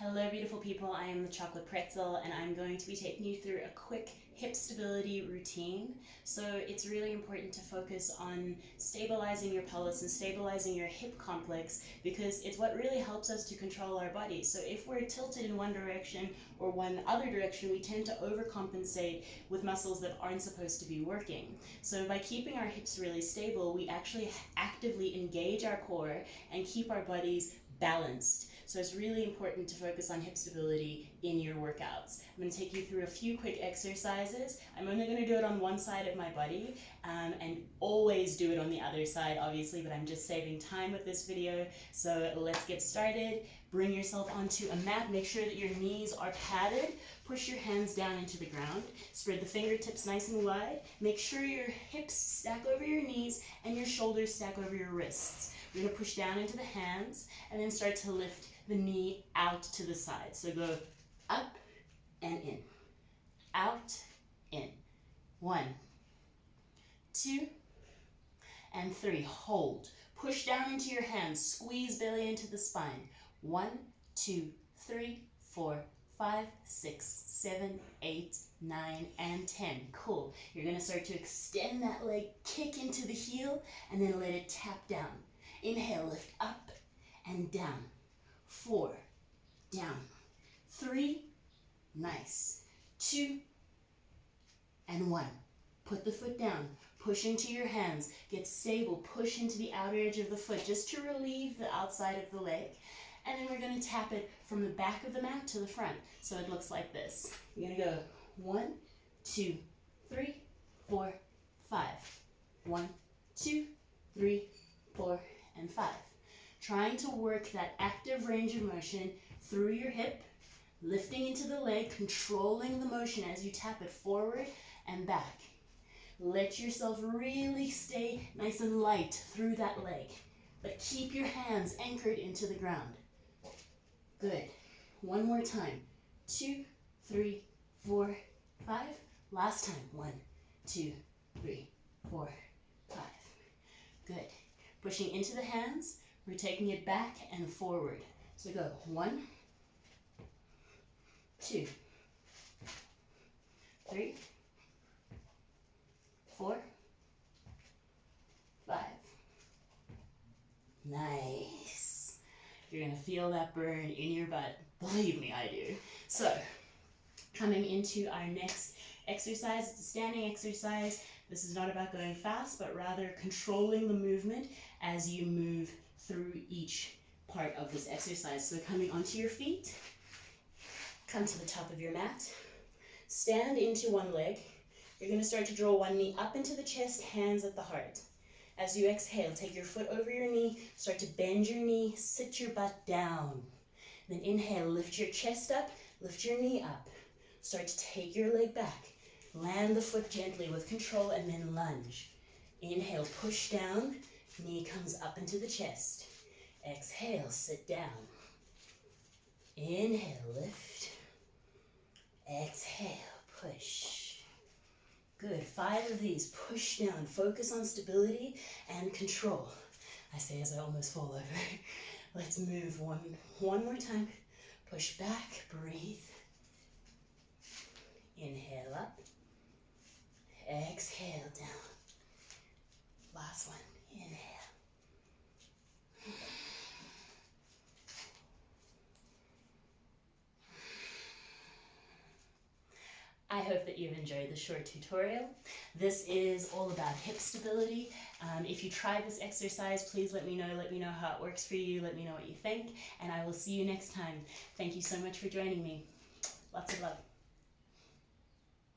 Hello beautiful people, I am the Chocolate Pretzel and I'm going to be taking you through a quick hip stability routine. So it's really important to focus on stabilizing your pelvis and stabilizing your hip complex because it's what really helps us to control our body. So if we're tilted in one direction or one other direction, we tend to overcompensate with muscles that aren't supposed to be working. So by keeping our hips really stable, we actually actively engage our core and keep our bodies balanced. So it's really important to focus on hip stability in your workouts. I'm going to take you through a few quick exercises. I'm only going to do it on one side of my body and always do it on the other side, obviously, but I'm just saving time with this video. So let's get started. Bring yourself onto a mat. Make sure that your knees are padded. Push your hands down into the ground. Spread the fingertips nice and wide. Make sure your hips stack over your knees and your shoulders stack over your wrists. We're going to push down into the hands and then start to lift the knee out to the side. So go up and in, out, in. 1, 2, and 3. Hold. Push down into your hands. Squeeze belly into the spine. 1, 2, 3, 4, 5, 6, 7, 8, 9, and 10. Cool. You're going to start to extend that leg, kick into the heel, and then let it tap down. Inhale, lift up and down. 4, down. 3, nice. 2, and 1. Put the foot down. Push into your hands. Get stable. Push into the outer edge of the foot just to relieve the outside of the leg. And then we're going to tap it from the back of the mat to the front. So it looks like this. You're going to go 1, 2, 3, 4, 5. 1, 2, 3, 4, and 5. Trying to work that active range of motion through your hip, lifting into the leg, controlling the motion as you tap it forward and back. Let yourself really stay nice and light through that leg, but keep your hands anchored into the ground. Good. One more time. 2, 3, 4, 5. Last time. 1, 2, 3, 4, 5. Good. Pushing into the hands, we're taking it back and forward. So go 1, 2, 3, 4, 5. Nice. You're going to feel that burn in your butt. Believe me, I do. So, coming into our next exercise, it's a standing exercise. This is not about going fast, but rather controlling the movement as you move through each part of this exercise. So coming onto your feet, come to the top of your mat, stand into one leg. You're going to start to draw one knee up into the chest, hands at the heart. As you exhale, take your foot over your knee, start to bend your knee, sit your butt down. Then inhale, lift your chest up, lift your knee up. Start to take your leg back. Land the foot gently with control and then lunge. Inhale, push down, knee comes up into the chest. Exhale, sit down. Inhale, lift. Exhale, push. Good. 5 of these. Push down. Focus on stability and control. I say as I almost fall over. Let's move one more time. Push back. Breathe. Inhale up. Exhale down. Last one. Inhale. I hope that you've enjoyed this short tutorial. This is all about hip stability. If you try this exercise, please let me know how it works for you, let me know what you think, and I will see you next time. Thank you so much for joining me. Lots of love.